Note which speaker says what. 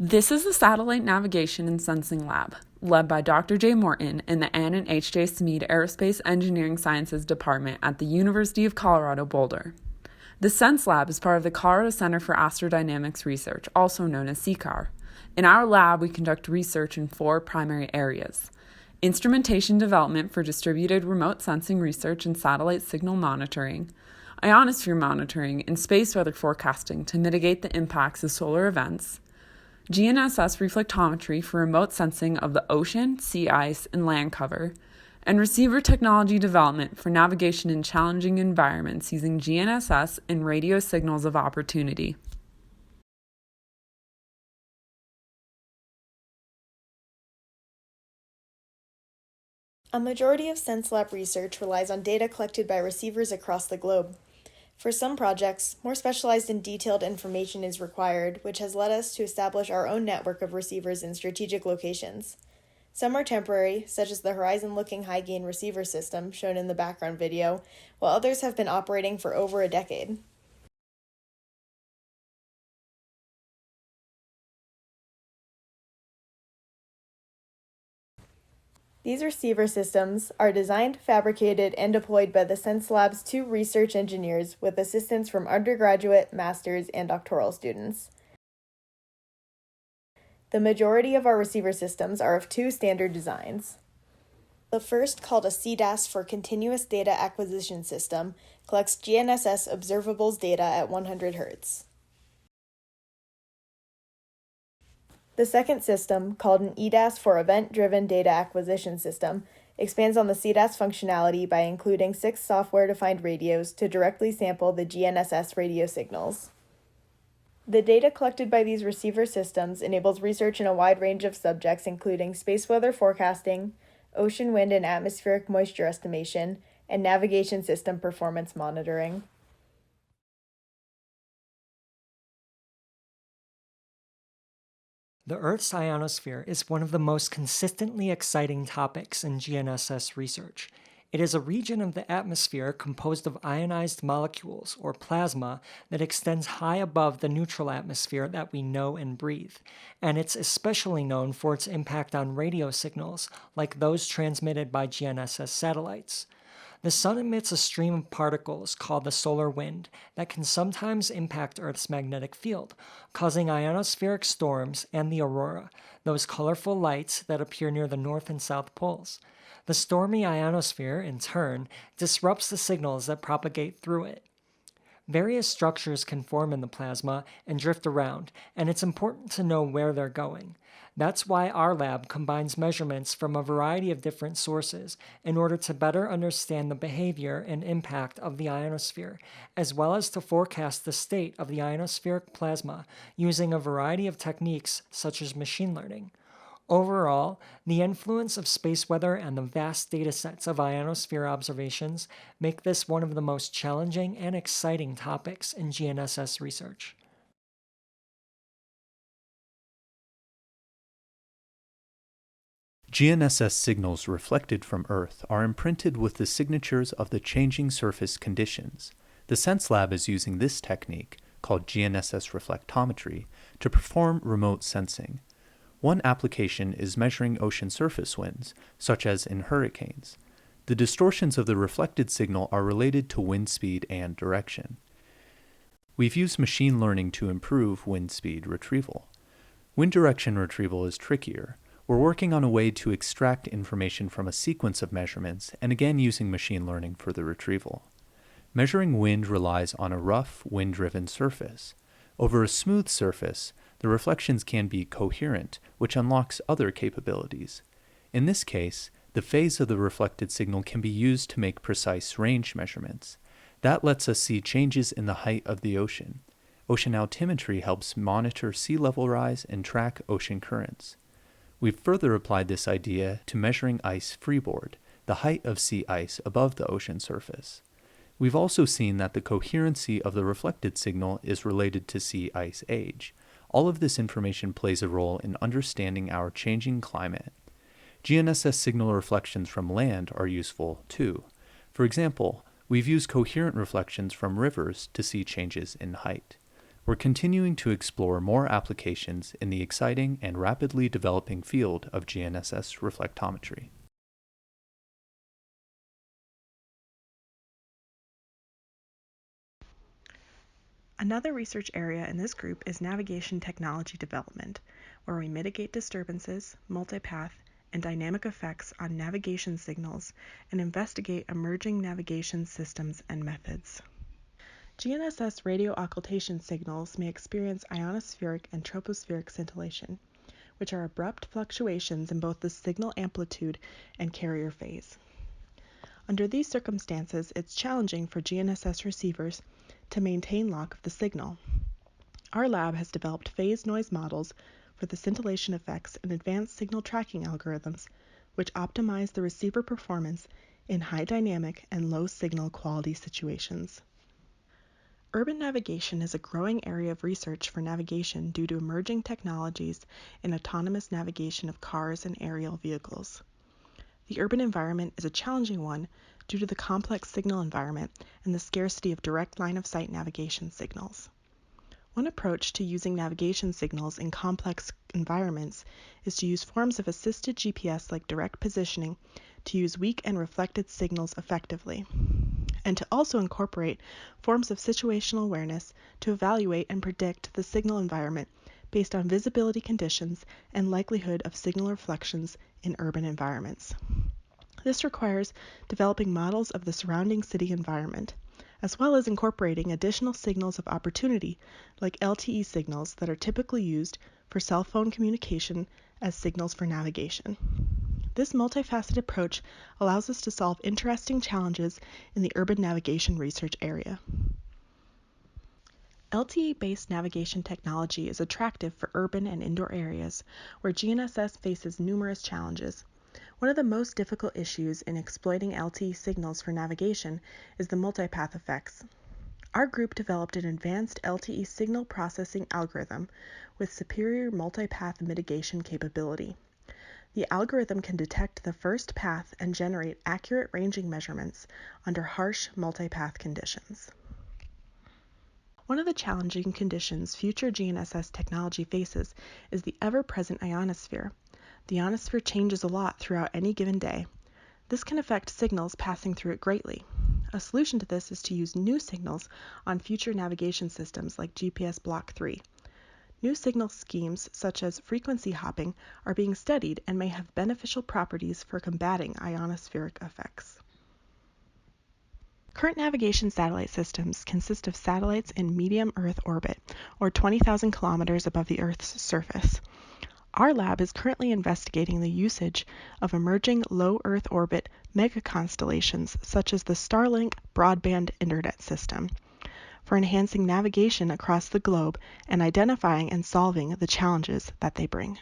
Speaker 1: This is the Satellite Navigation and Sensing Lab, led by Dr. Jay Morton in the Ann and H.J. Smead Aerospace Engineering Sciences Department at the University of Colorado Boulder. The SeNSe Lab is part of the Colorado Center for Astrodynamics Research, also known as CCAR. In our lab, we conduct research in 4 primary areas: instrumentation development for distributed remote sensing research and satellite signal monitoring, ionosphere monitoring, and space weather forecasting to mitigate the impacts of solar events, GNSS reflectometry for remote sensing of the ocean, sea ice, and land cover, and receiver technology development for navigation in challenging environments using GNSS and radio signals of opportunity.
Speaker 2: A majority of SeNSe Lab research relies on data collected by receivers across the globe. For some projects, more specialized and detailed information is required, which has led us to establish our own network of receivers in strategic locations. Some are temporary, such as the horizon-looking high-gain receiver system shown in the background video, while others have been operating for over a decade. These receiver systems are designed, fabricated, and deployed by the SeNSe Lab's 2 research engineers with assistance from undergraduate, master's, and doctoral students. The majority of our receiver systems are of 2 standard designs. The first, called a CDAS for Continuous Data Acquisition System, collects GNSS observables data at 100 Hz. The second system, called an EDAS for Event-Driven Data Acquisition System, expands on the CDAS functionality by including 6 software-defined radios to directly sample the GNSS radio signals. The data collected by these receiver systems enables research in a wide range of subjects including space weather forecasting, ocean wind and atmospheric moisture estimation, and navigation system performance monitoring.
Speaker 3: The Earth's ionosphere is one of the most consistently exciting topics in GNSS research. It is a region of the atmosphere composed of ionized molecules, or plasma, that extends high above the neutral atmosphere that we know and breathe, and it's especially known for its impact on radio signals, like those transmitted by GNSS satellites. The sun emits a stream of particles called the solar wind that can sometimes impact Earth's magnetic field, causing ionospheric storms and the aurora, those colorful lights that appear near the north and south poles. The stormy ionosphere, in turn, disrupts the signals that propagate through it. Various structures can form in the plasma and drift around, and it's important to know where they're going. That's why our lab combines measurements from a variety of different sources in order to better understand the behavior and impact of the ionosphere, as well as to forecast the state of the ionospheric plasma using a variety of techniques such as machine learning. Overall, the influence of space weather and the vast data sets of ionosphere observations make this one of the most challenging and exciting topics in GNSS research.
Speaker 4: GNSS signals reflected from Earth are imprinted with the signatures of the changing surface conditions. The SeNSe Lab is using this technique, called GNSS reflectometry, to perform remote sensing. One application is measuring ocean surface winds, such as in hurricanes. The distortions of the reflected signal are related to wind speed and direction. We've used machine learning to improve wind speed retrieval. Wind direction retrieval is trickier. We're working on a way to extract information from a sequence of measurements and again using machine learning for the retrieval. Measuring wind relies on a rough, wind-driven surface. Over a smooth surface, the reflections can be coherent, which unlocks other capabilities. In this case, the phase of the reflected signal can be used to make precise range measurements. That lets us see changes in the height of the ocean. Ocean altimetry helps monitor sea level rise and track ocean currents. We've further applied this idea to measuring ice freeboard, the height of sea ice above the ocean surface. We've also seen that the coherency of the reflected signal is related to sea ice age. All of this information plays a role in understanding our changing climate. GNSS signal reflections from land are useful too. For example, we've used coherent reflections from rivers to see changes in height. we're continuing to explore more applications in the exciting and rapidly developing field of GNSS reflectometry.
Speaker 5: Another research area in this group is navigation technology development, where we mitigate disturbances, multipath, and dynamic effects on navigation signals and investigate emerging navigation systems and methods. GNSS radio occultation signals may experience ionospheric and tropospheric scintillation, which are abrupt fluctuations in both the signal amplitude and carrier phase. Under these circumstances, it's challenging for GNSS receivers to maintain lock of the signal. Our lab has developed phase noise models for the scintillation effects and advanced signal tracking algorithms, which optimize the receiver performance in high dynamic and low signal quality situations. Urban navigation is a growing area of research for navigation due to emerging technologies in autonomous navigation of cars and aerial vehicles. The urban environment is a challenging one due to the complex signal environment and the scarcity of direct line-of-sight navigation signals. One approach to using navigation signals in complex environments is to use forms of assisted GPS like direct positioning to use weak and reflected signals effectively, and to also incorporate forms of situational awareness to evaluate and predict the signal environment based on visibility conditions and likelihood of signal reflections in urban environments. This requires developing models of the surrounding city environment, as well as incorporating additional signals of opportunity like LTE signals that are typically used for cell phone communication as signals for navigation. This multifaceted approach allows us to solve interesting challenges in the urban navigation research area. LTE-based navigation technology is attractive for urban and indoor areas where GNSS faces numerous challenges. One of the most difficult issues in exploiting LTE signals for navigation is the multipath effects. Our group developed an advanced LTE signal processing algorithm with superior multipath mitigation capability. The algorithm can detect the first path and generate accurate ranging measurements under harsh multipath conditions. One of the challenging conditions future GNSS technology faces is the ever-present ionosphere. The ionosphere changes a lot throughout any given day. This can affect signals passing through it greatly. A solution to this is to use new signals on future navigation systems like GPS Block 3. New signal schemes such as frequency hopping are being studied and may have beneficial properties for combating ionospheric effects. Current navigation satellite systems consist of satellites in medium Earth orbit, or 20,000 kilometers above the Earth's surface. Our lab is currently investigating the usage of emerging low Earth orbit megaconstellations such as the Starlink broadband internet system for enhancing navigation across the globe and identifying and solving the challenges that they bring.